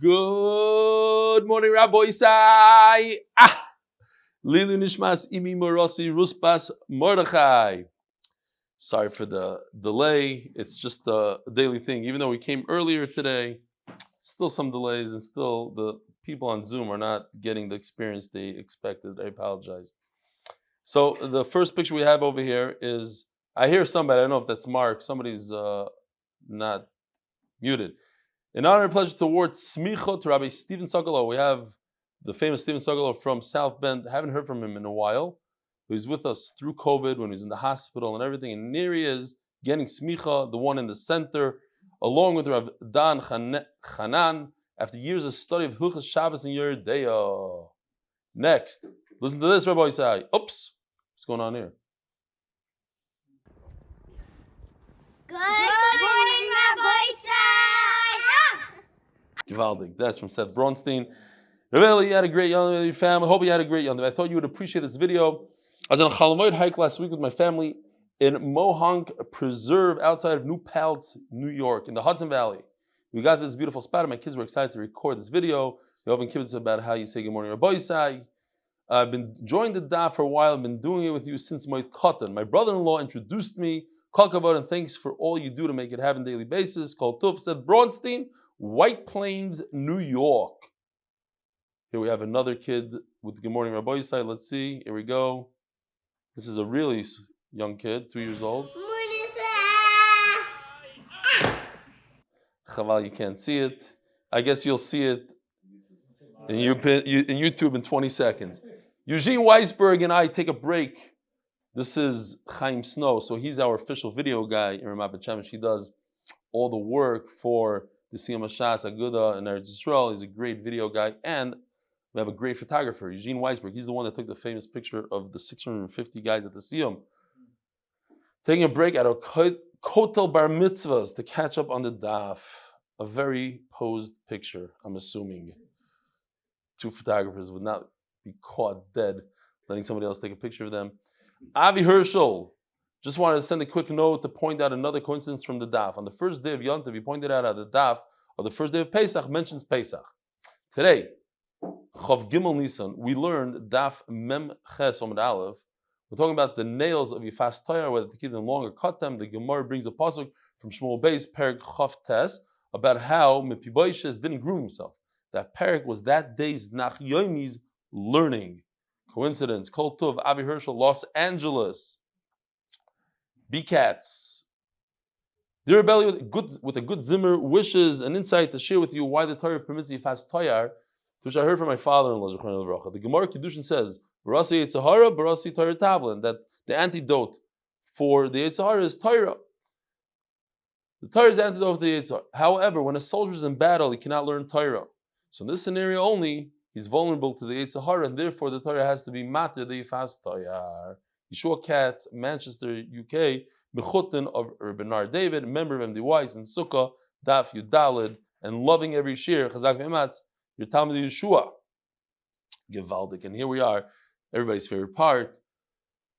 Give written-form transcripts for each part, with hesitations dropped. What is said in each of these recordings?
Good morning, Rabbi Isai. Lilu Nishmas Imi Morosi Ruspas Mordechai. Sorry for the delay. It's just a daily thing. Even though we came earlier today, still some delays and still the people on Zoom are not getting the experience they expected. I apologize. So the first picture we have over here is, I hear somebody, I don't know if that's Mark, somebody's not muted. In honor and pleasure to award Smicha to Rabbi Stephen Sokolow. We have the famous Stephen Sokolow from South Bend. I haven't heard from him in a while. He's with us through COVID when he was in the hospital and everything. And here he is getting Smicha, the one in the center, along with Rav Dan Chanan, after years of study of Hilchas Shabbos and Yer Deah. Next, listen to this, Rabbi Isai. Oops, what's going on here? Good morning, Rabbi Isai. Givaldig. That's from Seth Bronstein. Rav Eli, you had a great Yom with your family. Hope you had a great Yom. I thought you would appreciate this video. I was on a Chalamoid hike last week with my family in Mohonk Preserve outside of New Paltz, New York, in the Hudson Valley. We got this beautiful spot, and my kids were excited to record this video. We often kibbutz about how you say good morning, Rabbi Isai. I've been enjoying the daf for a while. I've been doing it with you since my Katan. My brother-in-law introduced me. Kol kavod, and thanks for all you do to make it happen on a daily basis. Kol tov, said Bronstein, White Plains, New York. Here we have another kid with good morning, Rabbi Isai. Let's see. Here we go. This is a really young kid, 2 years old. Chaval, you can't see it. I guess you'll see it in YouTube in 20 seconds. Eugene Weisberg and I take a break. This is Chaim Snow, so he's our official video guy in Ramat Bet Shemesh. He does all the work for the Siyam Shas Aguda and Eretz Yisrael. He's a great video guy, and we have a great photographer, Eugene Weisberg. He's the one that took the famous picture of the 650 guys at the Siyam. Taking a break at a Kotel Bar Mitzvahs to catch up on the daf. A very posed picture, I'm assuming. Two photographers would not be caught dead letting somebody else take a picture of them. Avi Herschel, just wanted to send a quick note to point out another coincidence from the daf. On the first day of Yontav, he pointed out how the daf of the first day of Pesach mentions Pesach. Today, Chav Gimel Nisan, we learned daf Mem Ches Amud Aleph. We're talking about the nails of Yifas Toyar, whether to keep them long or cut them. The Gemara brings a pasuk from Shmuel Beis, Perek Chav Tes, about how Mepiboishes didn't groom himself. That Perek was that day's Nach Yomi's learning. Coincidence. Kol Tov, Avi Herschel, Los Angeles. B-Cats. Dear Rebelli, with a good Zimmer, wishes an insight to share with you why the Torah permits Yifas Toyar, which I heard from my father-in-law, the Gemara Kiddushin says, Barasi Yitzhahara, Barasi Torah Tavlin, that the antidote for the Yitzhahara is Torah. The Torah is the antidote for the Yitzhahara. However, when a soldier is in battle, he cannot learn Torah. So in this scenario only, he's vulnerable to the Yitzhahara, and therefore the Torah has to be matter the Yifas Toyar. Yeshua Katz, Manchester, UK, Mechutin of Bernard David, member of MD Weiss and Sukkah, Daf Yudalid, and loving every shir, Chazak Ve'ematz, your Talmud Yeshua. Givaldik. And here we are, everybody's favorite part,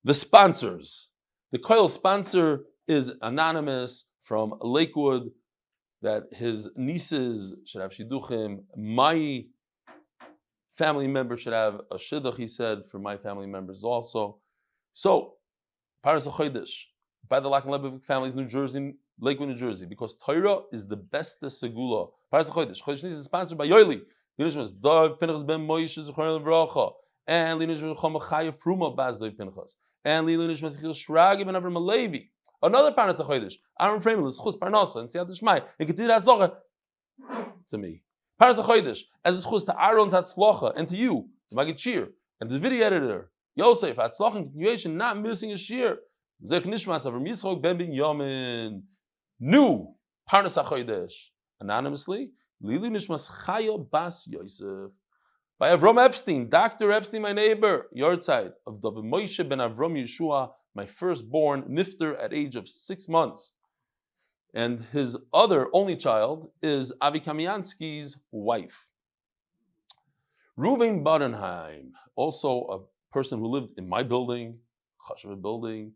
the sponsors. The Koil sponsor is anonymous from Lakewood, that his nieces should have shidduchim. My family member should have a shidduch, he said, for my family members also. So, parnasah chodesh, by the Lock and Lebovic families, New Jersey, Lakewood, New Jersey, because Torah is the best segulah. Parnasah chodesh. Chodesh is sponsored by Eli Greenberg, Pנחס ben Moshe, Zechus, and Reuven Bodenheim, Puromah Bazdoi Pנחas, and Sרגא ben Avrum Epstein. Another parnasah chodesh, Ahron Fraiman, Lzchus, parnasah, and siyata dishmaya, and continue Hatzlacha to me. Parnasah chodesh, as Zechus to Ahron's Hatzlacha, and to you, the magid shir, and the video editor, Yosef, Hatzlacha in continuation, not missing a shir. Zech nishmas Avrum Yitzchok ben Binyamin. New parnasah chodesh, anonymously, Lilu nishmas Chaya bas Yosef. By Avrum Epstein, Dr. Epstein, my neighbor, yard side of David Moshe ben Avraham Yehoshua, my firstborn, nifter at age of 6 months. And his other only child is Avi Kamiansky's wife. Reuven Bodenheim, also a person who lived in my building, Chashva building.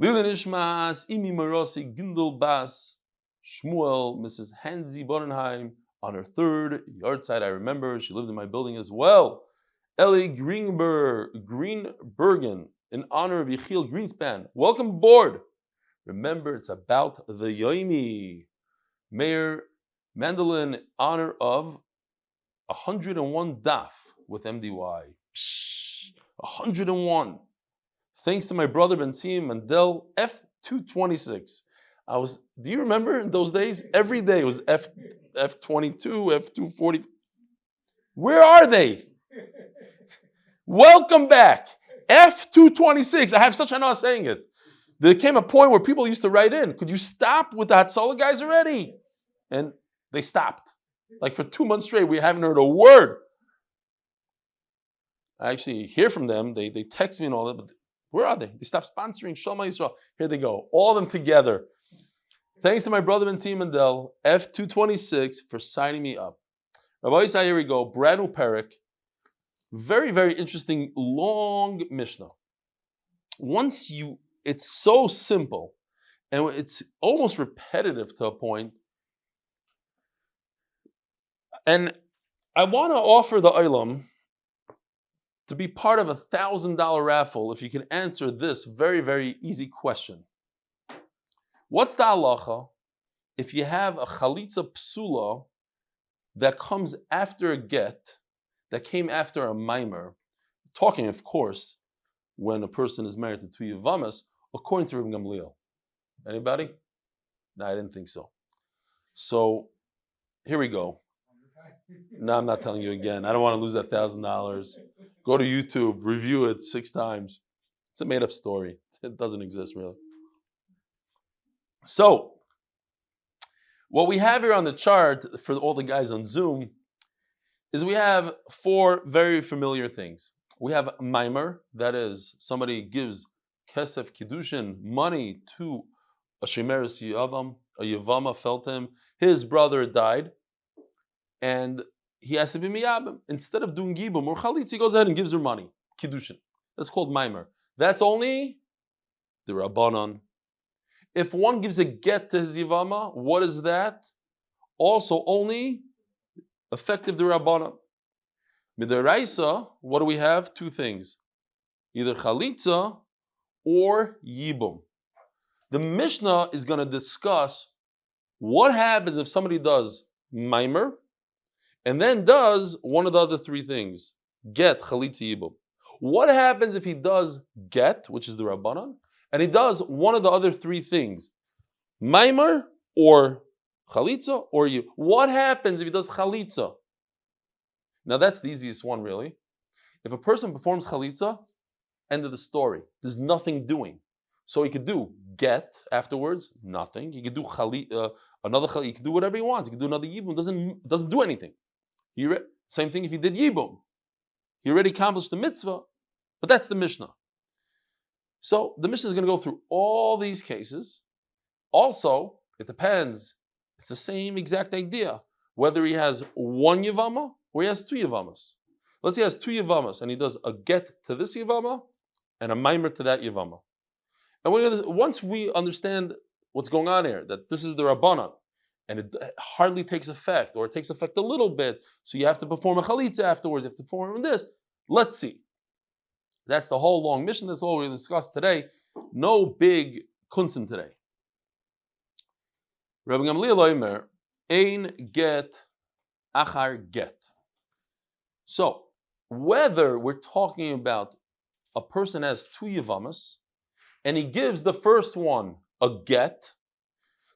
Lili Nishmas, Imi Marosi, Gindel Bas, Shmuel, Mrs. Hansi Bodenheim, On her third yard side, I remember she lived in my building as well. Eli Greenberg, Greenbergen, in honor of Yechial Greenspan. Welcome aboard. Remember, it's about the Yomi. Mayor Mandolin, in honor of 101 daf with MDY. 101. Thanks to my brother Benzim Mandel, F226. Do you remember in those days? Every day was F22, F240. Where are they? Welcome back. F226. I have such an honor saying it. There came a point where people used to write in, could you stop with the Hatzlacha guys already? And they stopped. Like for 2 months straight, we haven't heard a word. I actually hear from them. They text me and all that, but where are they? They stopped sponsoring Shalom Yisrael. Here they go. All of them together. Thanks to my brother Benzim Mandel, F226, for signing me up. Rabbi Yisai, here we go. Brand new parak. Very, very interesting, long Mishnah. It's so simple, and it's almost repetitive to a point. And I want to offer the Olam to be part of a $1,000 raffle if you can answer this very, very easy question. What's the halacha if you have a chalitza psula that comes after a get, that came after a mimer? Talking, of course, when a person is married to two Yevamos, according to Reuven Gamliel. Anybody? No, I didn't think so. So, here we go. No, I'm not telling you again. I don't want to lose that $1,000. Go to YouTube, review it 6 times. It's a made-up story. It doesn't exist, really. So, what we have here on the chart for all the guys on Zoom is we have 4 very familiar things. We have mimer, that is, somebody gives kesef kiddushin, money to a shemeres yavam, a yevama felt him. His brother died, and he has to be miyabim. Instead of doing gibum or chalitz, he goes ahead and gives her money, kiddushin. That's called mimer. That's only the rabbanon. If one gives a get to his yevama, what is that? Also only effective the rabbanon. Midaraisa, what do we have? 2 things. Either chalitza or yibum. The Mishnah is going to discuss what happens if somebody does mimer and then does one of the other 3 things. Get, chalitza, yibum. What happens if he does get, which is the rabbanon, and he does one of the other 3 things? Mimer or chalitza or yibum. What happens if he does chalitza? Now that's the easiest one, really. If a person performs chalitza, end of the story. There's nothing doing. So he could do get afterwards, nothing. He could do another chalitza. He could do whatever he wants. He could do another yibum. Doesn't do anything. Same thing if he did yibum. He already accomplished the mitzvah, but that's the Mishnah. So the Mishnah is going to go through all these cases. Also, it depends. It's the same exact idea. Whether he has 1 yevama or he has 2 yevamas. Let's say he has 2 yevamas and he does a get to this yevama and a mimer to that yevama. And once we understand what's going on here, that this is the rabbanon, and it hardly takes effect, or it takes effect a little bit, so you have to perform a chalitza afterwards, you have to perform this. Let's see. That's the whole long mission. That's all we discussed today. No big kunsim today. Rabbi Gamliel Omer, ein get achar get. So, whether we're talking about a person has 2 yevamas, and he gives the first one a get.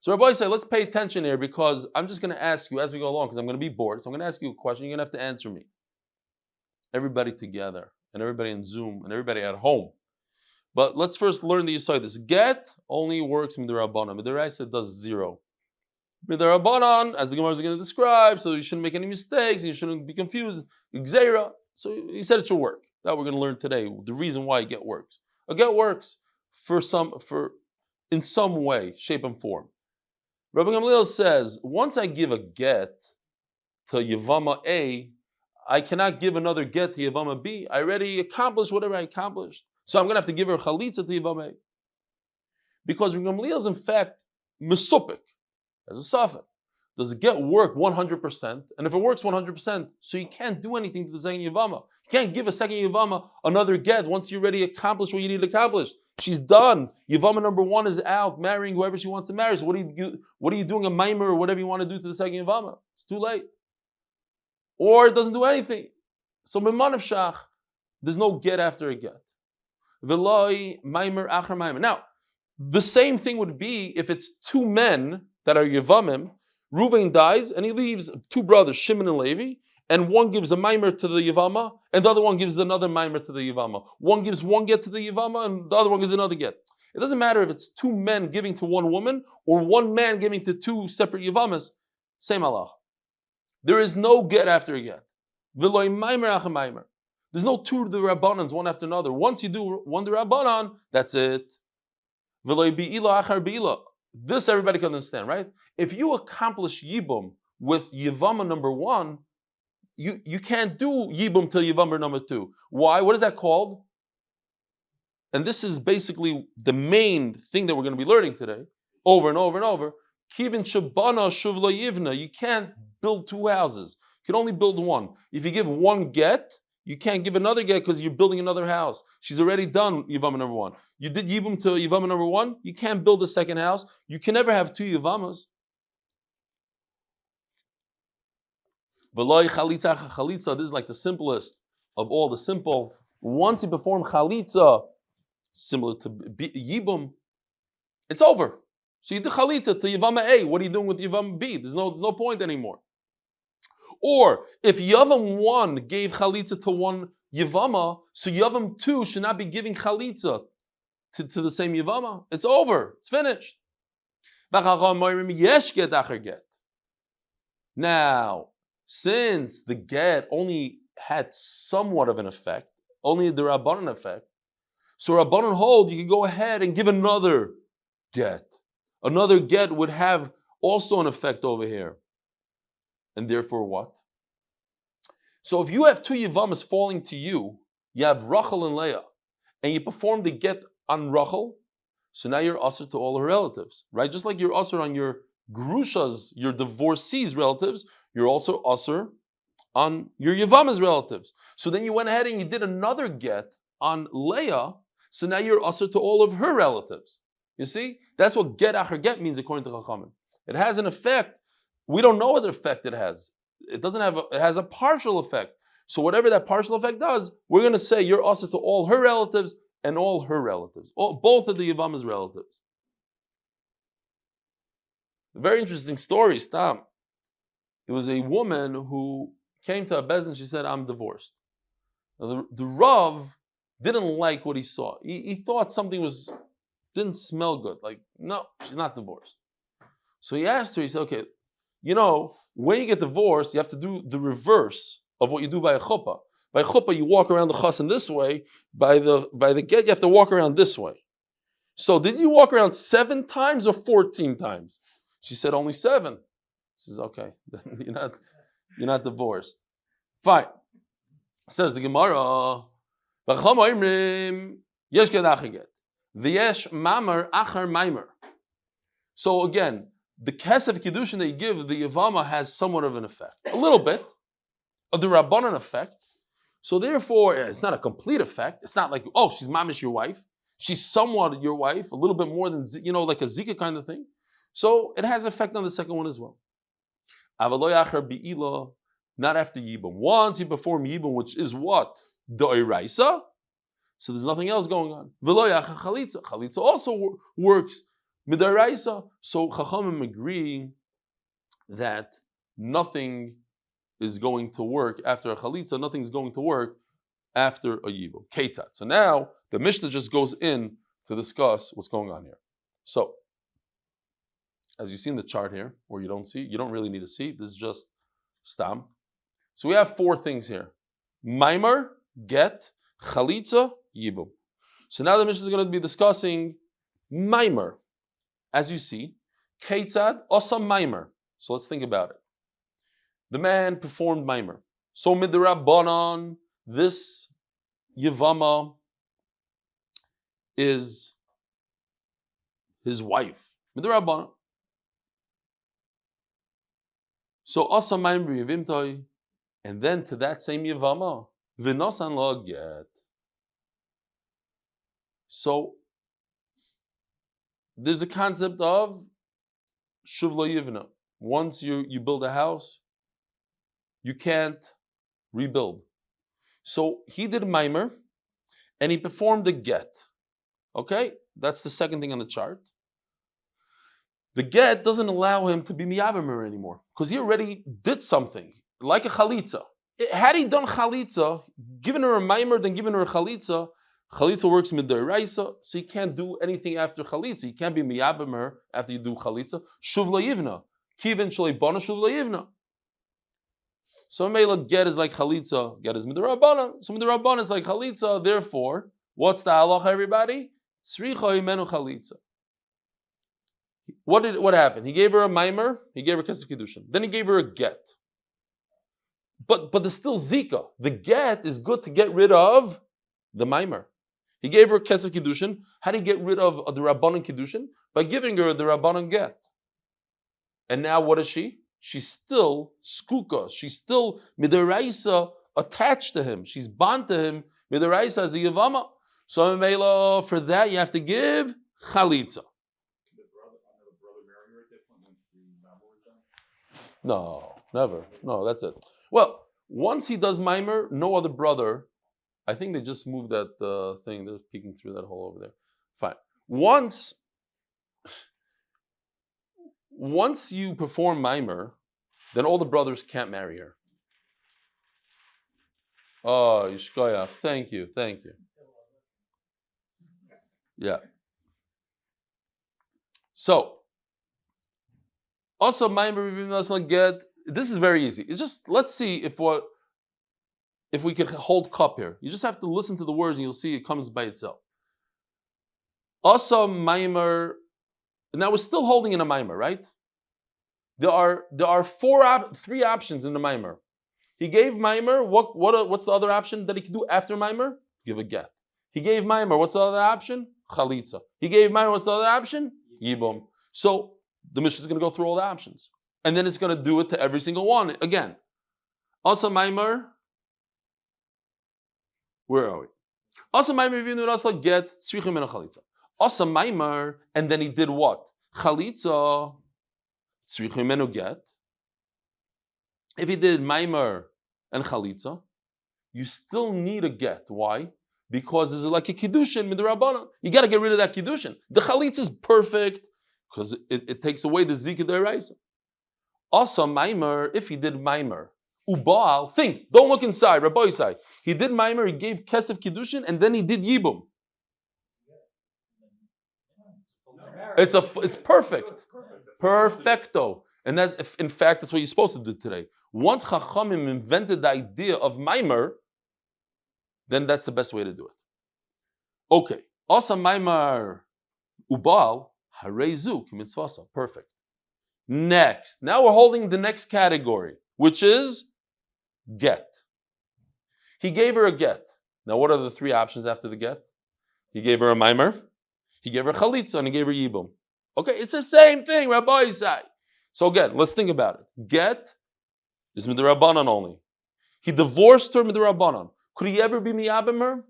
So Rabbi say, let's pay attention here, because I'm just going to ask you as we go along, because I'm going to be bored. So I'm going to ask you a question. You're going to have to answer me. Everybody together, and everybody on Zoom, and everybody at home. But let's first learn the Yisai. This get only works mid'Rabbanan. Mid'Oraisa does 0. Mid'Rabbanan, as the Gemara is going to describe, so you shouldn't make any mistakes, and you shouldn't be confused. Gzeira. So he said it should work. That we're going to learn today. The reason why a get works. A get works in some way, shape, and form. Rabbi Gamliel says, once I give a get to Yevama A, I cannot give another get to Yevama B. I already accomplished whatever I accomplished. So I'm going to have to give her chalitza to Yevama A. Because Rabbi Gamliel is in fact mesupik, as a safek. does the get work 100%? And if it works 100%, so you can't do anything to the second Yevama. You can't give a second Yevama another get once you already accomplished what you need to accomplish. She's done. Yevama number 1 is out, marrying whoever she wants to marry. So what are you doing a maimer or whatever you want to do to the second Yevama? It's too late. Or it doesn't do anything. So Mimanav Shach, there's no get after a get. Veloi maimer achar maimer. Now, the same thing would be if it's 2 men that are Yevamim. Reuven dies and he leaves 2 brothers, Shimon and Levi, and one gives a maimer to the Yevama, and the other one gives another maimer to the Yevama. One gives one get to the Yevama, and the other one gives another get. It doesn't matter if it's 2 men giving to 1 woman, or 1 man giving to 2 separate Yevamas, same Allah. There is no get after a get. V'loi maimer achar maimer. There's no 2 the Rabbanans, one after another. Once you do 1 the Rabbanan, that's it. V'loi bi'ila achar bi'ila. This everybody can understand, right? If you accomplish Yibum with Yevama number 1, you can't do Yibum till Yevama number 2. Why? What is that called? And this is basically the main thing that we're going to be learning today, over and over and over. Kivin shabana shuvla yivna. You can't build 2 houses. You can only build 1. If you give 1 get, you can't give another get because you're building another house. She's already done Yevama number 1. You did Yibum to Yevama number 1. You can't build a second house. You can never have 2 Yevamas. V'loi chalitza chalitza. This is like the simplest of all the simple. Once you perform chalitza, similar to Yibum, it's over. So you do chalitza to Yevama A. What are you doing with Yevama B? There's no point anymore. Or if Yavam 1 gave chalitza to 1 Yevama, so Yavam 2 should not be giving chalitza to the same Yevama. It's over. It's finished. Now, since the get only had somewhat of an effect, only the Rabbanan effect, so Rabbanan hold you can go ahead and give another get. Another get would have also an effect over here. And therefore what? So if you have 2 Yevamas falling to you, you have Rachel and Leah, and you perform the get on Rachel, so now you're usher to all her relatives, right? Just like you're usher on your Grushas, your divorcees' relatives, you're also usher on your Yevama's relatives. So then you went ahead and you did another get on Leah, so now you're usher to all of her relatives. You see? That's what get achar get means according to Chachamim. It has an effect. We don't know what effect it has. It has a partial effect. So whatever that partial effect does, we're going to say you're also to all her relatives and all her relatives. Both of the Yevama's relatives. A very interesting story, Stam. There was a woman who came to a bezdin, she said, I'm divorced. Now, the Rav didn't like what he saw. He thought something didn't smell good. Like, no, she's not divorced. So he asked her, he said, okay, when you get divorced, you have to do the reverse of what you do by a chuppah. By a chuppah, you walk around the chassan this way. By the get, you have to walk around this way. So did you walk around 7 times or 14 times? She said only 7. He says, okay, you're not divorced. Fine. Says the Gemara, yesh get achar get. V'yesh mamar achar maimer. So again, the kesef kiddushin that you give the Yevama has somewhat of an effect, a little bit of the Rabbanan effect. So therefore, it's not a complete effect. It's not like, oh, she's mamish your wife. She's somewhat your wife, a little bit more than like a zika kind of thing. So it has effect on the second one as well. Avaloy achar bi'ila, not after Yibum. Once you perform Yibum, which is what? Do'iraisa. So there's nothing else going on. V'loy achar chalitza. Chalitza also works midaraisa. So Chachamim agree that nothing is going to work after a chalitza. Nothing is going to work after a Yibum. Ketat. So now the Mishnah just goes in to discuss what's going on here. So, as you see in the chart here, or you don't really need to see, this is just stam. So we have 4 things here. Maimer, get, chalitza, yibum. So now the Mishnah is going to be discussing Maimer. As you see, Ketzad, Osam Maimer. So let's think about it. The man performed Maimer. So midrabanan, this Yevama is his wife. Midrabanan. So asa maimer yevimtoi, and then to that same yevama, v'nosan lo get. So there's a concept of shuv lo yivna. Once you build a house, you can't rebuild. So he did a maimer, and he performed a get. Okay, that's the second thing on the chart. The get doesn't allow him to be miyabemer anymore because he already did something like a chalitza. Had he done chalitza, given her a maimer, then given her a chalitza, chalitza works midoraisa, so he can't do anything after chalitza. He can't be miyabemer after you do chalitza. Shuv lo yivna, kivin shalei bana shuv lo yivna. So Mela get is like chalitza, get is midorabanan. So midorabanan is like chalitza. Therefore, what's the halacha, everybody? Tzricha imenu chalitza. What happened? He gave her a maimer, he gave her kesef kiddushin. Then he gave her a get. But there's still zika. The get is good to get rid of the maimer. He gave her kesef kiddushin. How do you get rid of the rabbanon kiddushin? By giving her the rabbanon get. And now what is she? She's still skuka. She's still midaraisa attached to him. She's bound to him midaraisa as a yevama. So for that you have to give chalitza. No, never. No, that's it. Well, once he does maimer, no other brother. I think they just moved that thing. They're peeking through that hole over there. Fine. Once you perform maimer, then all the brothers can't marry her. Oh, Yishkoyach. Thank you. Yeah. So, also maimer get. This is very easy. It's just, let's see if we could hold cup here. You just have to listen to the words and you'll see it comes by itself. Also maimer. Now we're still holding in a maimer, right? There are three options in the maimer. He gave maimer. What's the other option that he can do after maimer? Give a get. He gave maimer. What's the other option? Chalitza. He gave maimer. What's the other option? Yibum. So the Mishnah is going to go through all the options, and then it's going to do it to every single one again. Also maimer. Where are we? Also maimer. V'inu rasla get tzrichim and a chalitza. Also maimer, and then he did what? Chalitza. Tzrichim get. If he did maimer and chalitza, you still need a get. Why? Because this is like a kiddushin midrabanan. You got to get rid of that kiddushin. The chalitza is perfect because it takes away the zikah deraisa. Also maimer, if he did maimer, ubal, think, don't look inside, Rabbi side. He did maimer, he gave kesef kiddushin, and then he did yibum. It's perfect. Perfecto. And that, in fact, that's what you're supposed to do today. Once Chachamim invented the idea of maimer, then that's the best way to do it. Okay. Also maimer ubal harezu kimitzvasa. Perfect. Next. Now we're holding the next category, which is get. He gave her a get. Now what are the three options after the get? He gave her a maimer, he gave her chalitza, and he gave her yibum. Okay, it's the same thing, Rabbi say. So again, let's think about it. Get is midrabanan only. He divorced her midrabanan. Could he ever be miyabim her?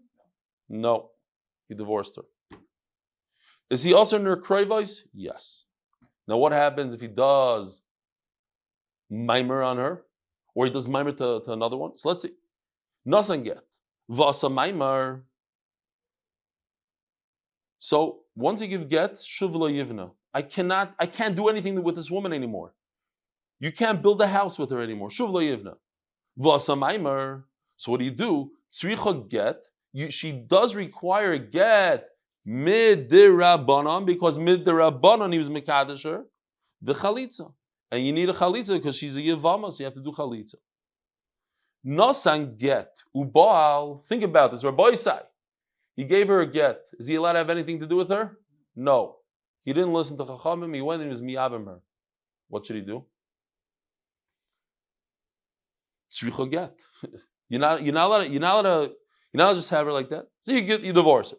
No. He divorced her. Is he also in her kroivos? Yes. Now what happens if he does maimer on her? Or he does maimer to another one? So let's see. Nasan get. Vasa maimer. So once you give get, shuv lo yivna. I can't do anything with this woman anymore. You can't build a house with her anymore. Shuv lo yivna. Vasa maimer. So what do? Tzricha get. She does require a get mid derabanan because mid derabanan he was mekadesher the chalitza, and you need a chalitza because she's a yevamos. So you have to do chalitza. Nasan get ubal. Think about this. Rabbi say he gave her a get. Is he allowed to have anything to do with her? No. He didn't listen to Chachamim. He went and he was miyabim her. What should he do? Tzricha get. You're not allowed to just have her like that. So you divorce her.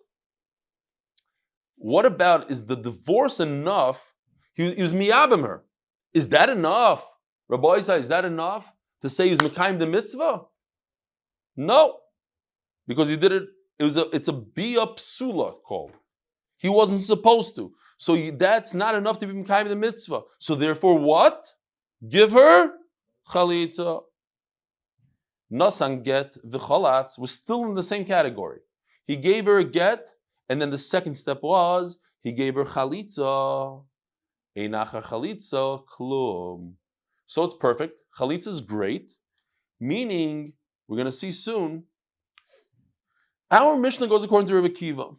What about, is the divorce enough? He was miyabim her. Is that enough Rabbi Isai, is that enough to say he's mekayim the mitzvah? No, because he did it. It's a bia psula called. He wasn't supposed to. So that's not enough to be mekayim the mitzvah. So therefore, what? Give her chalitza. Nasan get v'cholatz was still in the same category. He gave her a get, and then the second step was he gave her chalitza. Einacha chalitza klum. So it's perfect. Chalitza is great, meaning we're going to see soon. Our Mishnah goes according to Rebbe Kiva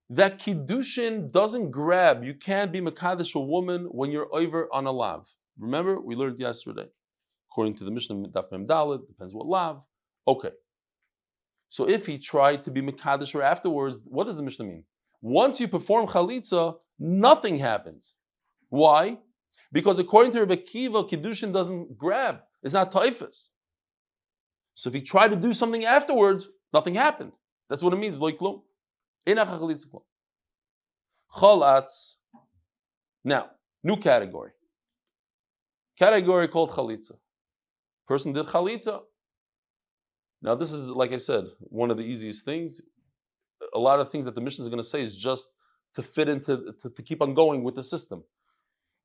that kiddushin doesn't grab. You can't be mekadesh a woman when you're over on a lav. Remember, we learned yesterday. According to the Mishnah, Daf Mem Dalet, depends what lav. Okay. So if he tried to be mekadesh her afterwards, what does the Mishnah mean? Once you perform chalitza, nothing happens. Why? Because according to Rebbe Kiva, kiddushin doesn't grab. It's not taifas. So if he tried to do something afterwards, nothing happened. That's what it means. Lo klum. Einacha chalitza klum. Cholatz. Now, new category. Category called chalitza. Person did chalitza. Now this is, like I said, one of the easiest things. A lot of things that the Mishnah is going to say is just to fit into, to keep on going with the system.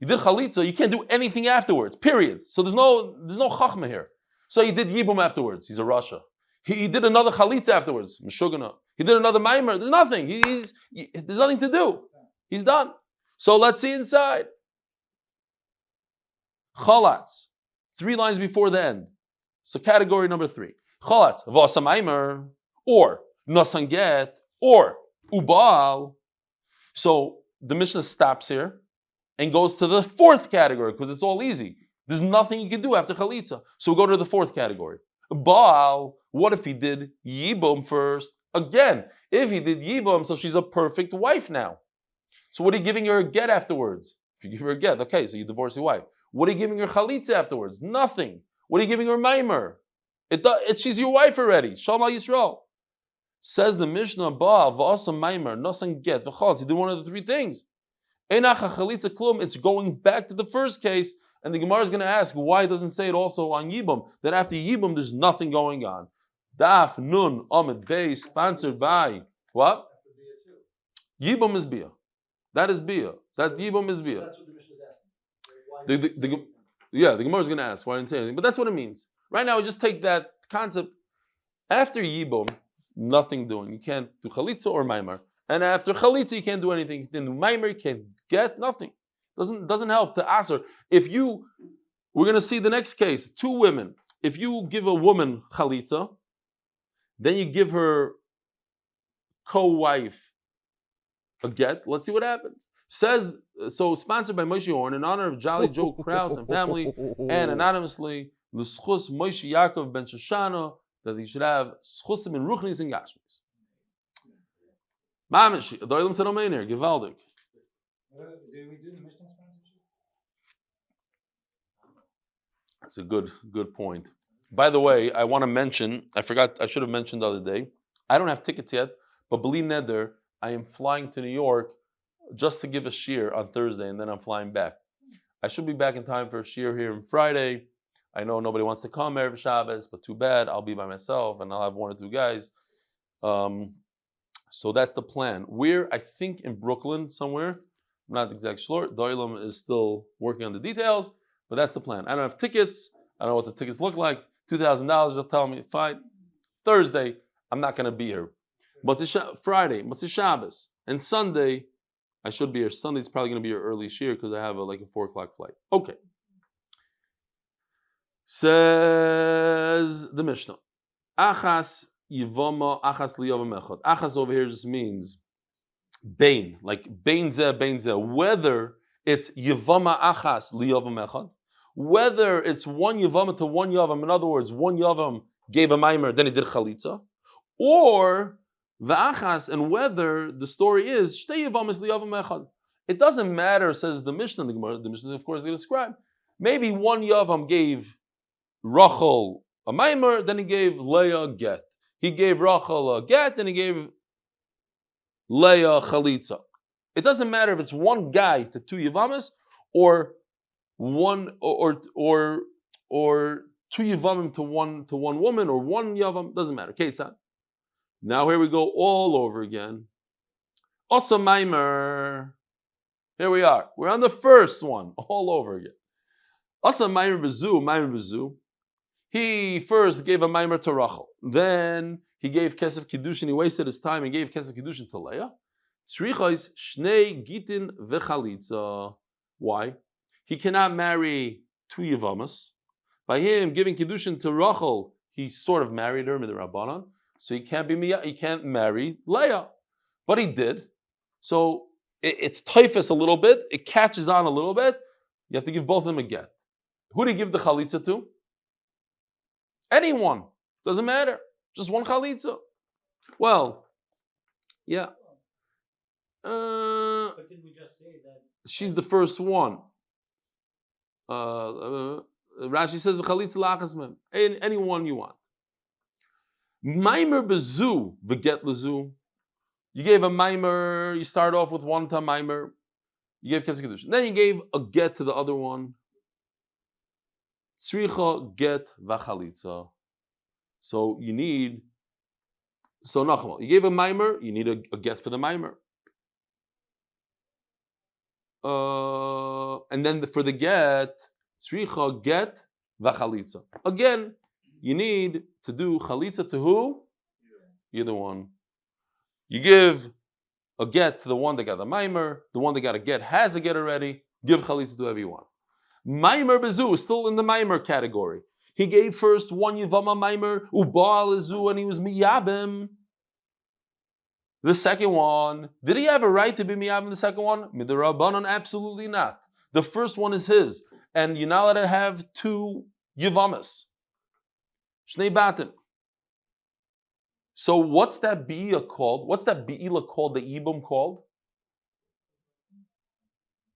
You did chalitza, you can't do anything afterwards, period. So there's no chachma here. So he did yibum afterwards, he's a rasha. He did another chalitza afterwards, meshugana. He did another maimer, there's nothing. There's nothing to do. He's done. So let's see inside. Chalatz, 3 lines before the end. So category number 3. Chalatz, vasa maimer, or nasan get, or ubal. So the Mishnah stops here and goes to the 4th category because it's all easy. There's nothing you can do after chalitza. So we go to the 4th category. Baal, what if he did yibum first? Again, if he did yibum, so she's a perfect wife now. So what are you giving her a get afterwards? If you give her a get, okay, so you divorce your wife. What are you giving her chalitza afterwards? Nothing. What are you giving her maimer? She's your wife already. Shalom al Yisrael. Says the Mishnah, Baal, v'asa maimer, nasan get, v'chalz. He did one of the 3 things. Einacha chalitza klum. It's going back to the first case, and the Gemara is going to ask why it doesn't say it also on Yibum. That after Yibum, there's nothing going on. Daf Nun Amud Beis, sponsored by what? Yibum is bia. That is bia. That Yibum is bia. That's what the Mishnah is asking. The Gemara is going to ask why I didn't say anything, but that's what it means. Right now, we just take that concept. After Yibum, nothing doing. You can't do chalitza or maimar. And after chalitza, you can't do anything. You can't do maimar, you can't get nothing. Doesn't help to aser. We're going to see the next case, 2 women. If you give a woman chalitza, then you give her co-wife a get. Let's see what happens. Says, so sponsored by Moshe Horn in honor of Jolly Joe Krause and family, and anonymously, Lzchus Moshe Yaakov ben Shoshana, that he should have schusim and ruchnis and gashmis. Mamish, Doilim said Omeiner, Givaldik. Did we do the Mishnah sponsorship? That's a good point. By the way, I want to mention, I should have mentioned the other day, I don't have tickets yet, but believe neder, I am flying to New York just to give a shiur on Thursday, and then I'm flying back. I should be back in time for a shiur here on Friday. I know nobody wants to come Erev Shabbos, but too bad, I'll be by myself, and I'll have 1 or 2 guys. So that's the plan. We're, I think, in Brooklyn somewhere. I'm not exactly sure. Doilam is still working on the details, but that's the plan. I don't have tickets. I don't know what the tickets look like. $2,000, they'll tell me, fine. Thursday, I'm not going to be here. Friday, Motzei Shabbos, and Sunday, I should be here. Sunday's probably going to be your early shiur because I have a 4 o'clock flight. Okay. Says the Mishnah. Achas Yevamo, achas liyavam echad. Achas over here just means bain, like bain zeh, whether it's Yevama achas liyavam echad, whether it's one Yevama to one Yavam, in other words, one Yavam gave a maimer, then he did chalitza, or the achas, and whether the story is shtei Yevamas liyavam echad. It doesn't matter, says the Mishnah. The Mishnah, of course, going to describe. Maybe one Yavam gave Rachel a maimer, then he gave Leah get. He gave Rachel a get, and he gave Leah chalitza. It doesn't matter if it's one guy to 2 Yevamas, or one or two Yevamim to one woman, or one Yavam, doesn't matter. Ketzad. Now here we go all over again. Asa Maimer. Here we are. We're on the first one all over again. Asa Maimer Bezu. He first gave a Maimer to Rachel. Then he gave Kesef Kiddushin. He wasted his time and gave Kesef Kiddushin to Leah. Tzrichos Shnei Gitin Vechalitza. Why? He cannot marry two Yevamos. By him giving Kiddushin to Rachel, he sort of married her, Midrabanan. So he can't marry Leah. But he did. So it's typhus a little bit. It catches on a little bit. You have to give both of them a get. Who did he give the chalitza to? Anyone. Doesn't matter. Just one chalitza. Well, yeah. But didn't we just say that She's the first one. Rashi says the chalitza lachas mem. Anyone you want. Maimer bezu v'get lezu. You gave a maimer. You start off with one time maimer. You gave kesef kedushin. Then you gave a get to the other one. Tzricha get v'chalitza. So you need. So Nachmal, you gave a maimer. You need a get for the maimer. And then for the get, tzricha get v'chalitza. Again, you need to do chalitza to who? Either one. You give a get to the one that got the maimer. The one that got a get has a get already. Give chalitza to whoever you want. Maimer bezu is still in the maimer category. He gave first one yivama maimer ubal lezu, and he was miyabim. The second one, did he have a right to be miyabim? The second one, midrabanan, absolutely not. The first one is his, and you're not allowed to have two yivamas. Shnei batim. So what's that be'ila called? What's that be'ila called? The ibum called?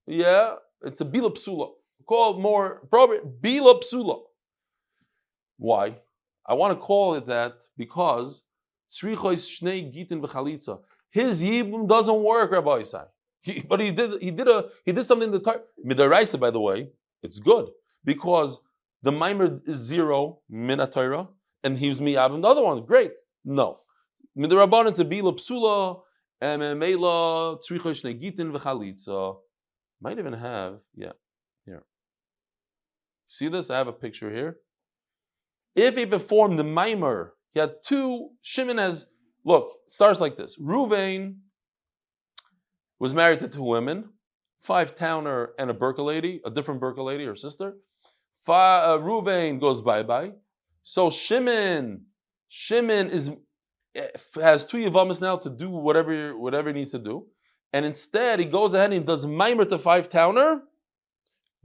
Yeah, it's a bila psula. Called more appropriate, bila psula. Why? I want to call it that because tzrichos shnei gitin v'chalitza. His yibum doesn't work, Rabbi Isai. But he did something to Torah. Midaraisa, by the way, it's good because the maimer is 0 min Torah, and he was miyabim. The other one, great. No, midarabanan it's a bila psula and meila tzrichos shnei gitin v'chalitza. Might even have here. See this? I have a picture here. If he performed the maimer, he had two. Shimon has, look, it starts like this. Reuven was married to two women, 5-towner and a Berka lady, a different Berka lady, her sister. Reuven goes bye-bye. So Shimon has two Yevamos now to do whatever he needs to do. And instead, he goes ahead and he does maimer to 5-towner.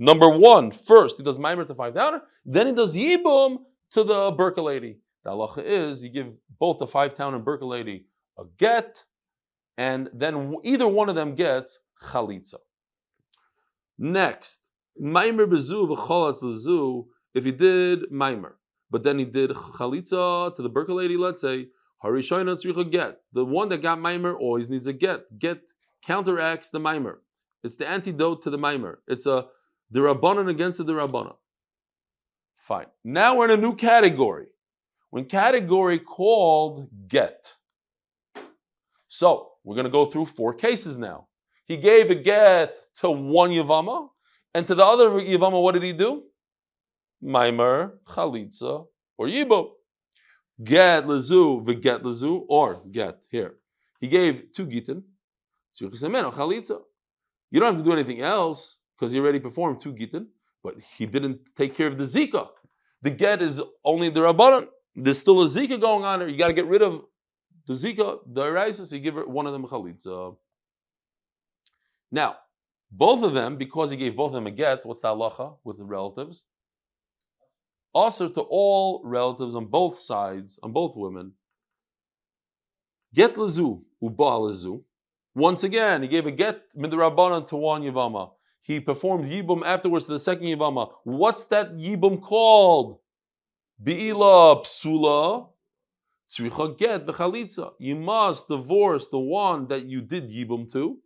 Number one, first, he does maimer to 5-towner. Then he does yibum to the Berka lady. The halacha is you give both the 5-towner and Berka lady a get, and then either one of them gets chalitza. Next, maimer bezu v'cholatz lezu. If he did maimer, but then he did chalitza to the Berka lady, let's say harishayna tzricha get. The one that got maimer always needs a get. Get counteracts the maimer. It's the antidote to the maimer. It's a derabanan against the derabanan. Fine. Now we're in a new category. One category called get. So we're going to go through 4 cases now. He gave a get to one Yevama, and to the other Yevama, what did he do? Maimer, chalitza, or yibum. Get lezu, v'get lezu, or get here. He gave 2 gitin. You don't have to do anything else because he already performed 2 gitin, but he didn't take care of the zika. The get is only the rabbanon. There's still a zika going on there. You got to get rid of the zika, the eraisa, so you give one of them chalitza. Now, both of them, because he gave both of them a get, what's the halacha with the relatives? Also to all relatives on both sides, on both women. Get lezu, uba lezu. Once again, he gave a get midrabanan to one yivama. He performed yibum afterwards to the second yivama. What's that yibum called? Be'ila psula, tzricha get v'chalitza. You must divorce the one that you did yibum to,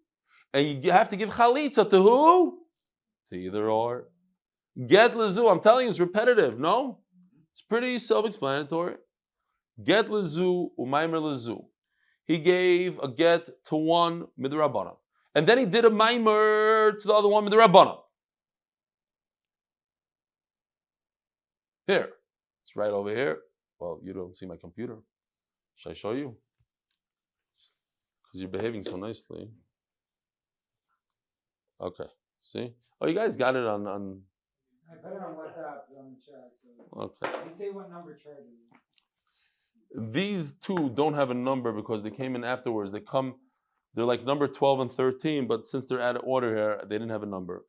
and you have to give chalitza to who? To either or. Get lezu. I'm telling you, it's repetitive. No, it's pretty self-explanatory. Get lezu umaymer lezu. He gave a get to one midrabanan, and then he did a maimer to the other one midrabanan. Here, it's right over here. Well, you don't see my computer. Should I show you? Because you're behaving so nicely. Okay, see? Oh, you guys got it on... I put it on WhatsApp on the chat. So Okay. you say what number chart is it? These two don't have a number because they came in afterwards. They're like number 12 and 13, but since they're out of order here, they didn't have a number.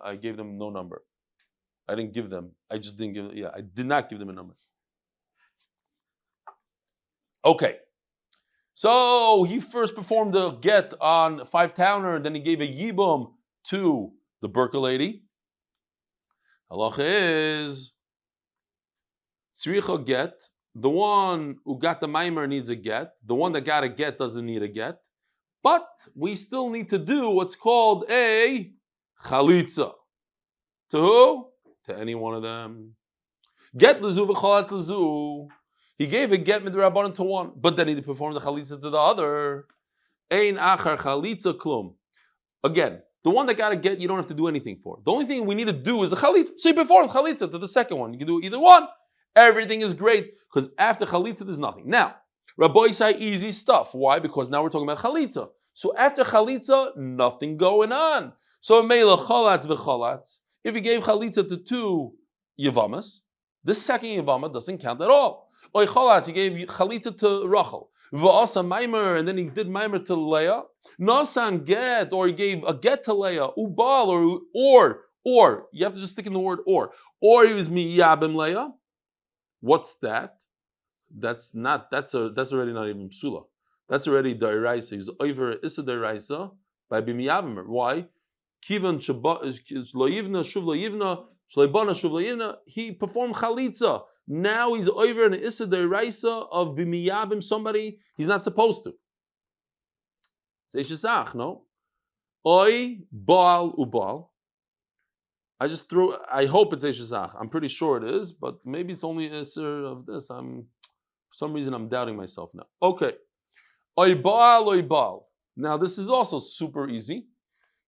I gave them no number. I didn't give them. I just didn't give them. Yeah, I did not give them a number. Okay. So he first performed a get on 5-towner, and then he gave a yibum to the Burka lady. Halacha is tzricha get. The one who got the maimer needs a get. The one that got a get doesn't need a get. But we still need to do what's called a chalitza. To who? To any one of them. Get lezu v'chalatz lezu. He gave a get midrabanan to one, but then he performed the chalitza to the other. Ein achar chalitza klum. Again, the one that got a get, you don't have to do anything for. The only thing we need to do is a chalitza. So you performed chalitza to the second one. You can do either one. Everything is great because after chalitza there's nothing. Now, Rabbi say easy stuff. Why? Because now we're talking about chalitza. So after chalitza, nothing going on. So meila chalatz v'chalatz. If he gave chalitza to 2 Yevamos, this second Yevama doesn't count at all. Oy chalatz, he gave chalitza to Rachel. V'asa maimer, and then he did maimer to Leah. Nasan get, or he gave a get to Leah. Ubal, or you have to just stick in the word or he was miyabim Leah. What's that? That's already not even psula. That's already da'iraisa. He's over issa da'iraisa by bimiyavim. Why? Kivan shloyivna shuv loyivna shleibana shuv loyivna. He performed chalitza. Now he's over an issa da'iraisa of bimiyavim somebody he's not supposed to. It's eshisach, no? Oy baal ubal. I hope it's eshisach. I'm pretty sure it is, but maybe it's only isser of this. For some reason I'm doubting myself now. Okay. Oy baal. Now this is also super easy.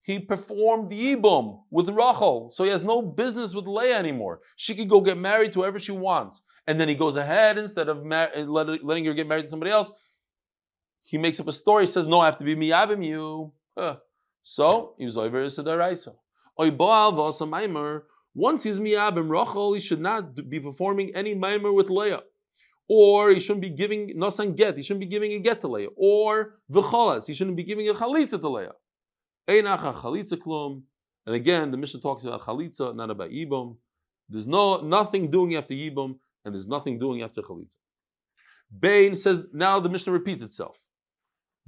He performed the Yibum with Rachel, so he has no business with Leah anymore. She could go get married to whoever she wants. And then he goes ahead, instead of letting her get married to somebody else, he makes up a story, says, no, I have to be miyabim you. So, he was over Yisrael. Once he's miyabim Rachel, he should not be performing any maimer with Leah. Or he shouldn't be giving nasan get, he shouldn't be giving a get to Leah. Or v'chalatz, he shouldn't be giving a chalitza to Leah. Einacha chalitza klum. And again, the Mishnah talks about chalitza, not about yibum. There's nothing doing after yibum, and there's nothing doing after chalitza. Bein says, now the Mishnah repeats itself.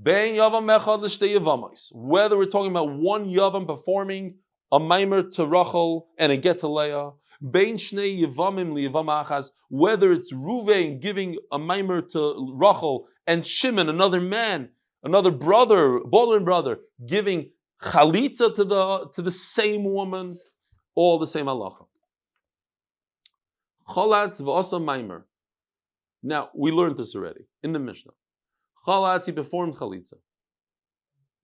Bein yavam mechad l'shtei yevamos. Whether we're talking about one yavam performing a maimer to Rachel and a get to Leah, bein shnei yevamim liyavam achas. Whether it's Reuven giving a maimer to Rachel and Shimon, another man, another brother, brother, giving chalitza to the same woman, all the same halacha. Chalatz v'asa maimer. Now, we learned this already in the Mishnah. Chalatz, he performed chalitza.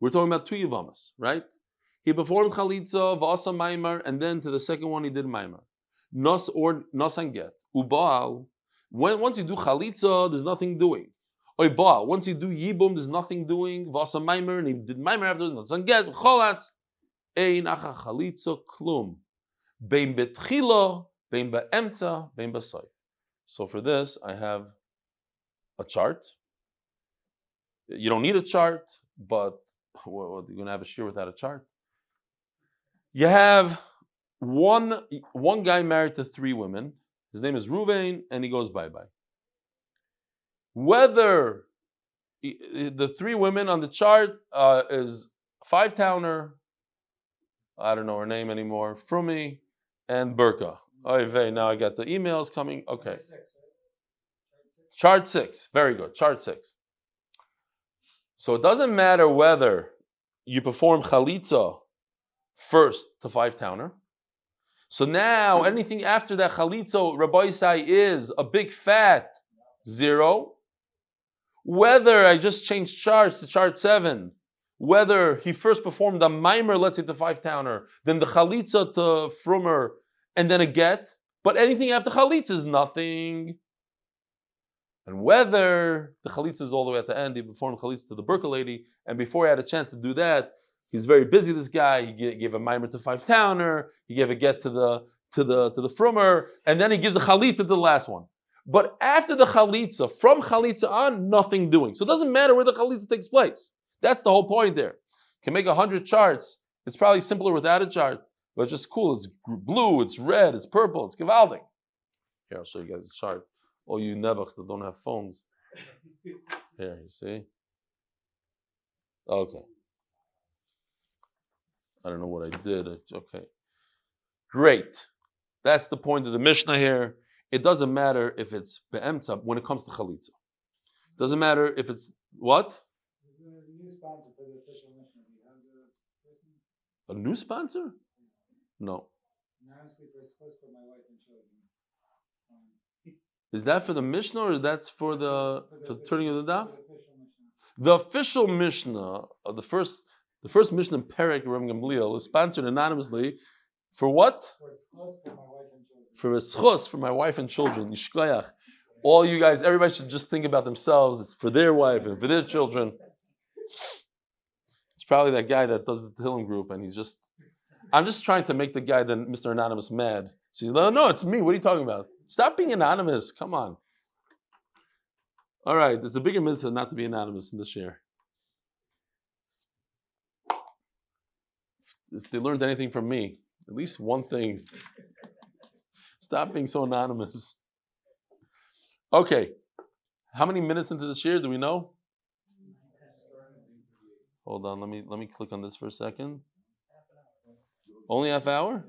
We're talking about 2 Yevamos, right? He performed chalitza v'asa maimer, and then to the second one he did maimer. Nos or nasan get. Ubal. Once you do chalitza, there's nothing doing. Oibal. Once you do yibum, there's nothing doing. V'asa maimer, and he did maimer after nasan get. Chalatz. Ein acha chalitza klum. Bein betchila, bein be'emtza, bein b'soif. So for this, I have a chart. You don't need a chart, but you're going to have a shir without a chart. You have one guy married to 3 women. His name is Reuven, and he goes bye-bye. Whether the 3 women on the chart is 5-towner, I don't know her name anymore, Frumi, and Burka. Oh, now I got the emails coming. Okay. Chart 6. Very good. Chart 6. So it doesn't matter whether you perform chalitza first to 5-towner. So now anything after that chalitza, Rabbi Isai, is a big fat 0. Whether I just changed charts to chart 7, whether he first performed a mimer, let's say the 5-towner, then the chalitza to frumer, and then a get, but anything after chalitza is nothing. And whether the chalitza is all the way at the end, he performed chalitza to the burka lady, and before he had a chance to do that, he's very busy, this guy, he gave a mimer to 5-towner, he gave a get to the frumer, and then he gives a chalitza to the last one. But after the chalitza, from chalitza on, nothing doing. So it doesn't matter where the chalitza takes place. That's the whole point there. You can make 100 charts. It's probably simpler without a chart, but it's just cool. It's blue, it's red, it's purple, it's gewaldig. Here, I'll show you guys the chart. All you nebuchs that don't have phones. Here, you see? Okay. I don't know what I did. Okay. Great. That's the point of the Mishnah here. It doesn't matter if it's be'emtza when it comes to chalitza. It doesn't matter if it's what? There's a new sponsor for the official Mishnah. Do you have the person? A new sponsor? No. And honestly, for Zechus for my wife and children. Is that for the Mishnah or that's for the turning of the daf? For the official Mishnah. The official Mishnah of the first Mishnah in Perek Reuven Gamliel is sponsored anonymously for what? For Zechus for my wife and children. For Lzchus, for my wife and children. Yishkoyach. All you guys, everybody should just think about themselves. It's for their wife and for their children. It's probably that guy that does the Tehillim group, and I'm just trying to make the guy, Mr. Anonymous, mad. So he's like, no, it's me. What are you talking about? Stop being anonymous. Come on. All right, it's a bigger mitzvah not to be anonymous in this year. If they learned anything from me, at least one thing. Stop being so anonymous. Okay. How many minutes into this year do we know? Hold on, let me click on this for a second. Only half hour?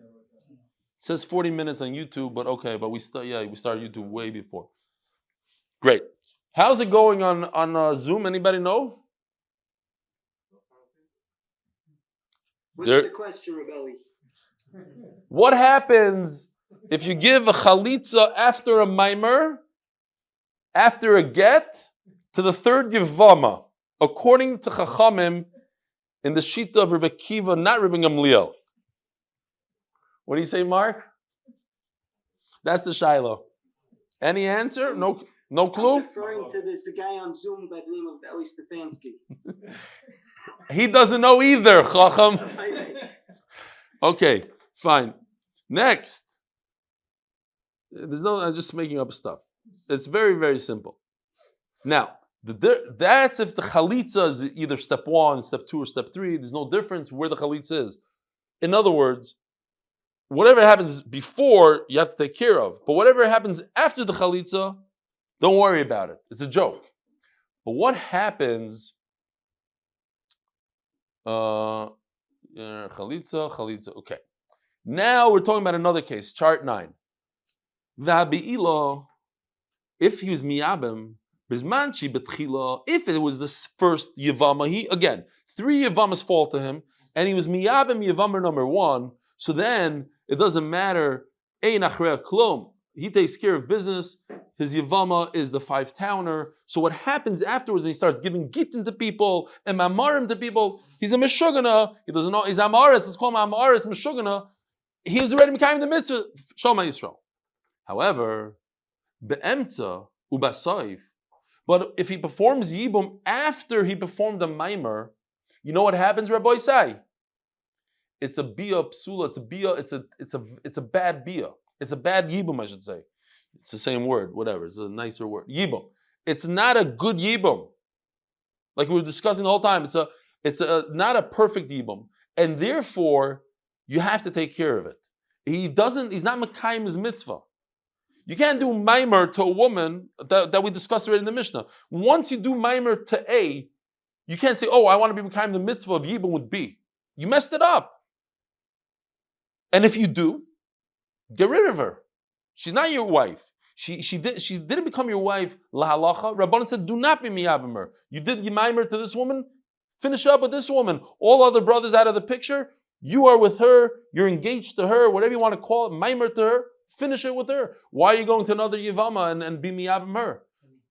It says 40 minutes on YouTube, but okay, but we started YouTube way before. Great. How's it going on Zoom? Anybody know? What's the question, Rebelli? What happens if you give a chalitza after a mimer, after a get, to the third Yevama, according to Chachamim, in the Shita of Rebbe Kiva, not Reuven Gamliel? What do you say, Mark? That's the Shiloh. Any answer? No clue? I'm referring to the guy on Zoom by the name of Eli Stefansky. He doesn't know either, Chacham. Okay, fine. Next. I'm just making up stuff. It's very, very simple. Now, that's if the chalitza is either step 1, step 2, or step 3. There's no difference where the chalitza is. In other words, whatever happens before, you have to take care of. But whatever happens after the chalitza, don't worry about it. It's a joke. But what happens? Chalitza. Okay. Now we're talking about another case, chart 9. If he was miyabim, if it was the first Yevama, again, 3 Yevamas fall to him, and he was miyabim Yevama number 1, so then it doesn't matter, ein achrei klum. He takes care of business. His Yevama is the 5-towner. So what happens afterwards, he starts giving gittin to people and mamarim to people. He's a meshugana. He doesn't know. He's amaretz. Let's call him amaretz meshugana. He was already mekayim the mitzvah. Shalom Yisrael. However, be'emtza ubasaif. But if he performs yibum after he performed the mimer, you know what happens, Rabbi Isai? It's a bia psula. It's a bia. It's a bad bia. It's a bad yibum, I should say. It's the same word, whatever. It's a nicer word. Yibum. It's not a good yibum. Like we were discussing the whole time. It's not a perfect yibum. And therefore, you have to take care of it. He's not Mekayim his mitzvah. You can't do mimer to a woman that we discussed already in the Mishnah. Once you do mimer to A, you can't say, I want to be Mekayim the mitzvah of yibum with B. You messed it up. And if you do, get rid of her. She's not your wife. She didn't become your wife. Lahalacha. Rabbanan said, do not be miyabim her. You did yimaymer to this woman. Finish up with this woman. All other brothers out of the picture. You are with her, you're engaged to her, whatever you want to call it, maimer to her, finish it with her. Why are you going to another Yevama and be miyabim her?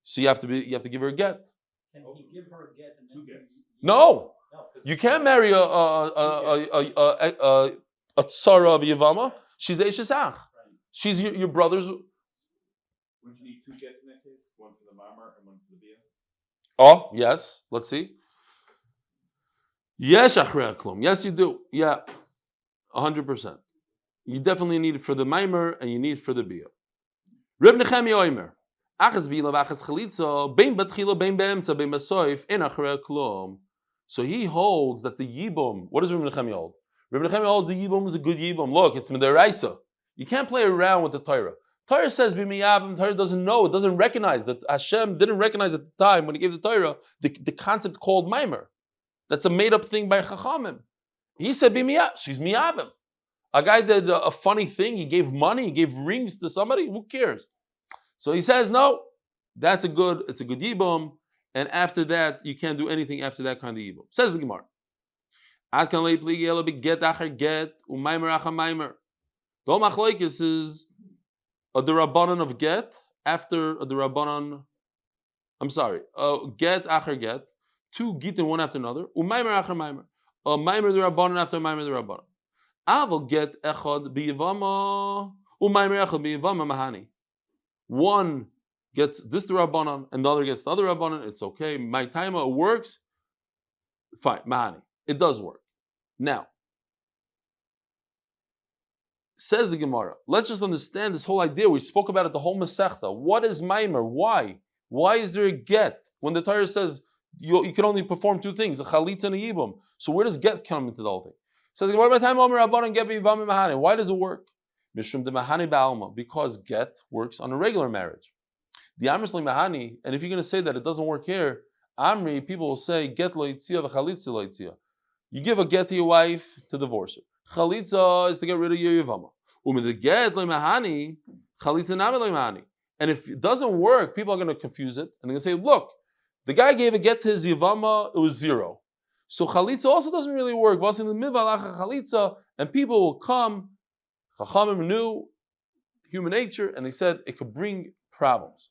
So you have to give her a get. Can he give her a get and then No. You can't marry a tsara of Yevama. She's Eishesach. She's your brother's. Would you need two gets in that case? One for the mamar and one for the bia? Oh, yes. Let's see. Yes, achrei klum. Yes, you do. Yeah, 100%. You definitely need it for the maimer and you need it for the bia. Reb Nechemia Oimer. Achas bila v'achas chalitza bein batchila bein be'emtza bein basoif en achrei klum. So he holds that the yibum. What does Reb Nechemia hold? Reb Nechemia holds the yibum is a good yibum. Look, it's midaraisa. You can't play around with the Torah. Torah says b'miyabim. Torah doesn't know. It doesn't recognize that Hashem didn't recognize at the time when he gave the Torah the concept called maimer. That's a made-up thing by Chachamim. He said b'miyabim. So he's miyabim. A guy did a funny thing. He gave money. He gave rings to somebody. Who cares? So he says no. It's a good yibum. And after that, you can't do anything after that kind of yibum. Says the Gemara. Ad kan leipli yelo be get acher get umaimer acha maimer. The whole machlokes is a derabanan of get after a derabanan. Get acher get. Two gitin one after another. Umaimer acher maimer. A maimer derabanan after a maimer derabanan. Aval get echad biyevama umaimer echad biyevama mahani. One gets this derabanan and the other gets the other rabbanan. It's okay. My time it works. Fine, mahani. It does work. Now, says the Gemara, let's just understand this whole idea. We spoke about it the whole Masechta. What is maimer? Why? Why is there a get? When the Torah says you can only perform two things, a chalitza and a yibum. So where does get come into the whole thing? Says the Gemara, why does it work? Because get works on a regular marriage. The Amris mahani, and if you're going to say that it doesn't work here, Amri, people will say get lo yitzia v'chalitza lo yitzia. You give a get to your wife to divorce her. Chalitza is to get rid of your yevama. The get lo mahani, chalitza nami lo mahani. And if it doesn't work, people are going to confuse it and they're going to say, look, the guy gave a get to his yevama, it was 0. So chalitza also doesn't really work. And people will come, Chachamim knew human nature, and they said it could bring problems.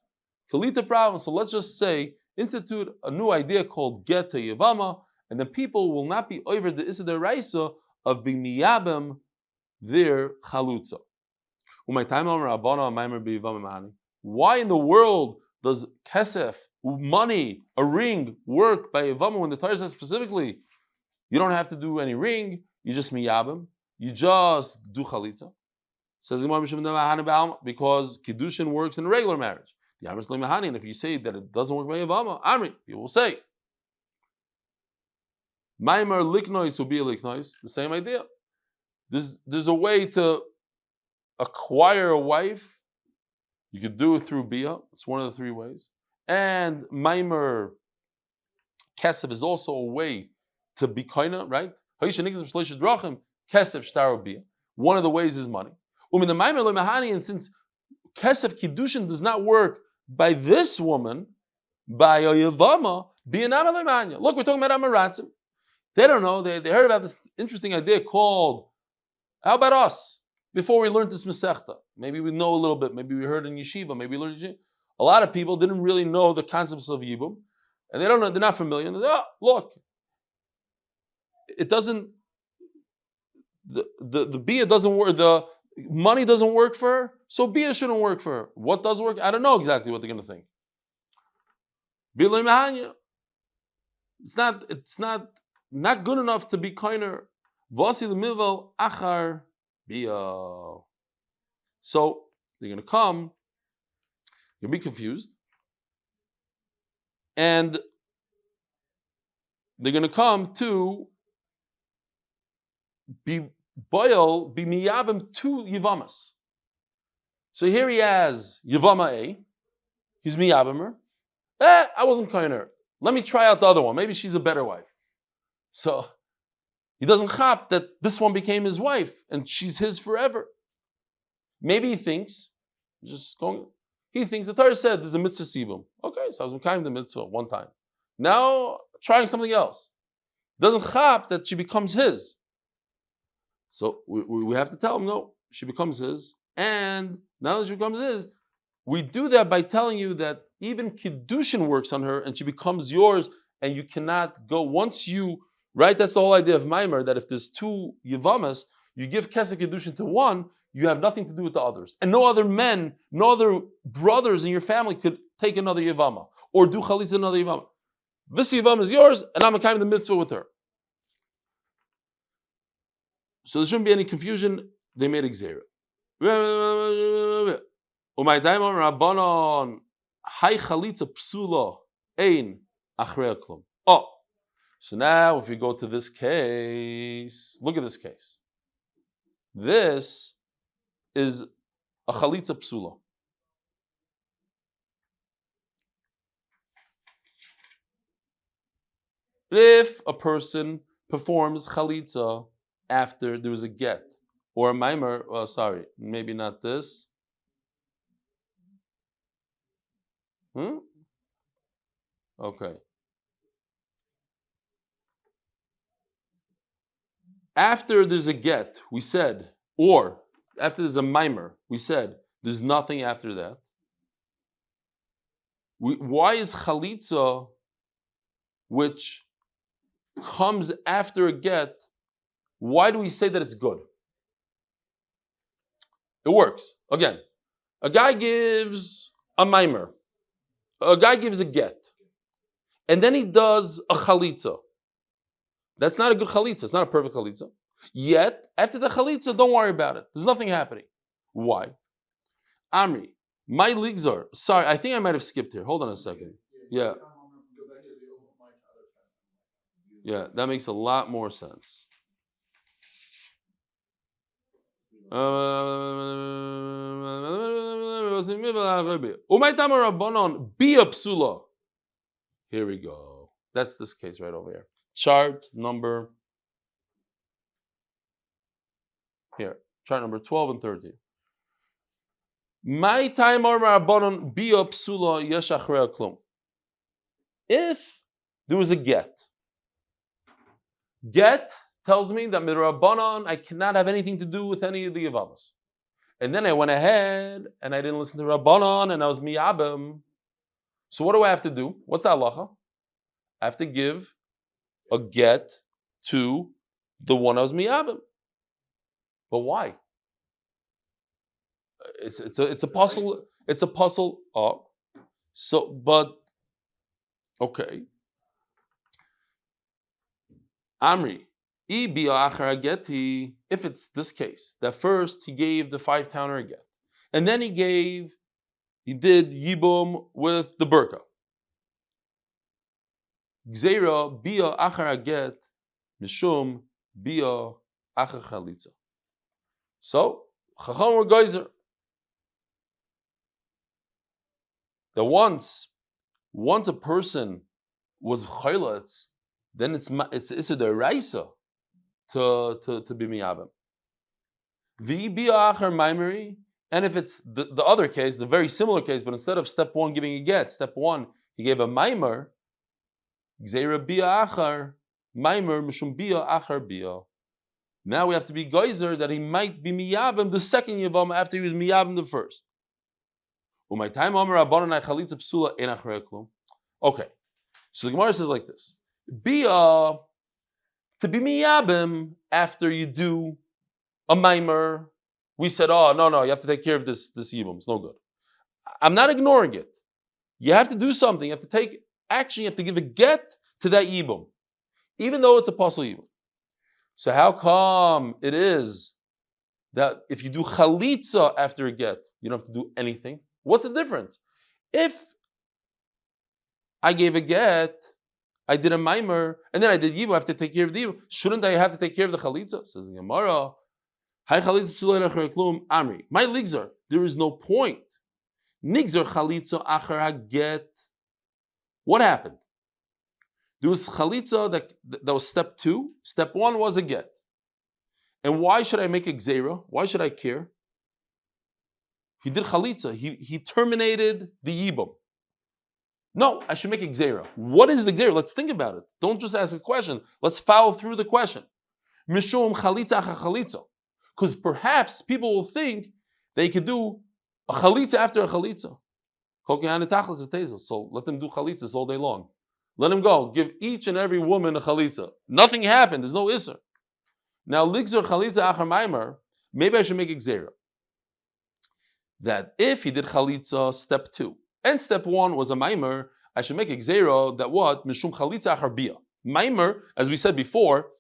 Kalita problems. So let's just say, institute a new idea called get to Yevama, and then people will not be over the Issa Raisa of being miyabim their chalutza. Why in the world does kesef, money, a ring, work by Yevama when the Torah says specifically, you don't have to do any ring, you just miyabim, you just do chalitza? Says because kiddushin works in a regular marriage. And if you say that it doesn't work by Yevama, Amri, you will say. Maimer liknois will be liknois, the same idea. There's a way to acquire a wife. You could do it through Bia. It's one of the 3 ways. And Maimer Kesef is also a way to be koina, right? Kesef shtaro Bia. One of the ways is money. And since Kesef Kiddushin does not work by this woman, by a Yevama, look, we're talking about Amaratzim. They don't know. They heard about this interesting idea called, how about us? Before we learned this Masechta. Maybe we know a little bit. Maybe we heard in Yeshiva. Maybe we learned in Yeshiva. A lot of people didn't really know the concepts of Yibum. And they don't know, they're not familiar. And they say, look, it doesn't, the Bia doesn't work, the money doesn't work for her, so Bia shouldn't work for her. What does work? I don't know exactly what they're going to think. It's not good enough to be kinder. So they're going to come, you'll be confused, and they're going to come to be miyabim to Yevamas. So here he has Yevama A, he's miyabim her. I wasn't kinder. Let me try out the other one. Maybe she's a better wife. So he doesn't chap that this one became his wife and she's his forever. Maybe he thinks, the Torah said there's a mitzvah sibum. Okay, so I was mekayim the mitzvah one time. Now trying something else. Doesn't chap that she becomes his. So we have to tell him, no, she becomes his. And not only she becomes his, we do that by telling you that even Kiddushin works on her and she becomes yours, and you cannot go once you, right? That's the whole idea of Maimer, that if there's two Yevamos, you give Kesef Kiddushin to one, you have nothing to do with the others. And no other men, no other brothers in your family could take another Yevama or do Chalitza another Yevama. This Yevama is yours, and I'm a kind of the mitzvah with her. So there shouldn't be any confusion. They made a Gzeira. Umay daimon rabbanon hay chalitza psula ein achrei klum. Oh, so now if we go to this case, look at this case. This is a chalitza psula. If a person performs chalitza after there was a get or a maimer, maybe not this. Okay. After there's a get, we said, or after there's a maimer, we said, there's nothing after that. Why is chalitza, which comes after a get, why do we say that it's good? It works. Again, a guy gives a maimer. A guy gives a get. And then he does a chalitza. That's not a good chalitza. It's not a perfect chalitza. Yet, after the chalitza, don't worry about it. There's nothing happening. Why? Amri, my legs are... Sorry, I think I might have skipped here. Hold on a second. Yeah. Yeah, that makes a lot more sense. Here we go. That's this case right over here. Chart number 12 and 13. If there was a get tells me that midrabanan I cannot have anything to do with any of the Yevamos. And then I went ahead and I didn't listen to Rabbanan and I was miyabim. So what do I have to do? What's the halacha? I have to give a get to the one I was miyabim. But why? It's a puzzle. It's a puzzle. Oh, so but okay. Amri, if it's this case, that first he gave the 5 towner get, and then he did yibum with the burqa. Gzeira bia achar get mishum bia achar chalitza. So chacham or geyser that once a person was chaylatz, then it's a deraisa to be miyabim. V'ibiyachar maimeri, and if it's the other case, the very similar case, but instead of step 1 giving a get, step 1 he gave a maimer. Gzeira biyachar maimer mishum biyachar biya. Now we have to be geyser that he might be miyabim the second yavam after he was miyabim the first. Okay, so the Gemara says like this. To be miyabim after you do a maimer, we said, oh, no, you have to take care of this yibum. It's no good. I'm not ignoring it. You have to do something. You have to take action. You have to give a get to that yibum, even though it's a pasul yibum. So how come it is that if you do chalitza after a get, you don't have to do anything? What's the difference? If I gave a get, I did a maimer, and then I did yibu, I have to take care of the yibu. Shouldn't I have to take care of the chalitza? Says the Gemara. Amri. My ligzar, there is no point. Nigzar chalitza achar haget. What happened? There was chalitza that was step 2. Step 1 was a get. And why should I make a gzeira? Why should I care? He did chalitza. He terminated the yibum. No, I should make a gzeira. What is the gzeira? Let's think about it. Don't just ask a question. Let's follow through the question. Mishum chalitza acha chalitza. Because perhaps people will think they could do a chalitza after a chalitza. So let them do chalitzas all day long. Let them go. Give each and every woman a chalitza. Nothing happened. There's no isser. Now, ligzor chalitza achar maimer, maybe I should make a gzera. That if he did chalitza step 2, and step 1 was a maimer, I should make a gzera that what? Mishum chalitza achar bia. Maimer, as we said before,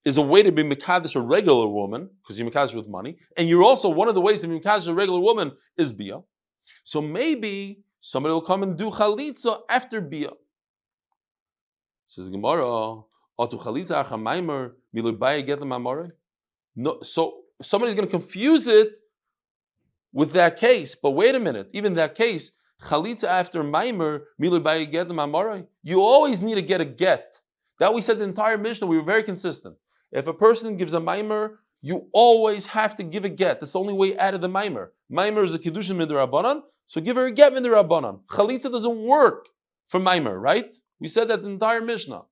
is a way to be mekadesh a regular woman, because you're mekadesh with money, and you're also, one of the ways to be mekadesh a regular woman is bia. So maybe somebody will come and do chalitza after bia. Says Gemara, Atu chalitza acha maimer milu baya get the. No, so somebody's going to confuse it with that case. But wait a minute, even that case, chalitza after maimer milu baya get the. You always need to get a get. That we said the entire Mishnah. We were very consistent. If a person gives a maimer, you always have to give a get. That's the only way out of the maimer. Maimer is a kiddushin midrabanan, so give her a get midrabanan. Chalitza doesn't work for maimer, right? We said that the entire Mishnah.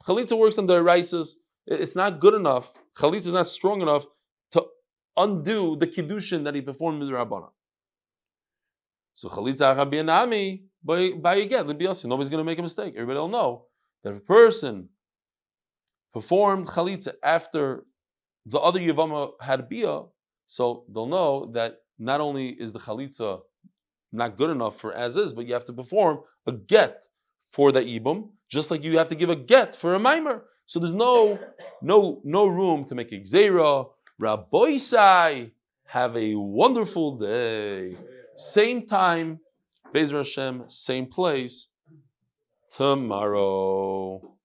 Chalitza works on the erases. It's not good enough. Chalitza is not strong enough to undo the kiddushin that he performed midrabanan. So chalitza achabianami by a get. Nobody's going to make a mistake. Everybody will know that if a person performed chalitza after the other Yevamos had bia, so they'll know that not only is the chalitza not good enough for as is, but you have to perform a get for the ibum, just like you have to give a get for a maimer. So there's no room to make a gzeira. Rabboisai, have a wonderful day. Same time, Be'ez Hashem, same place tomorrow.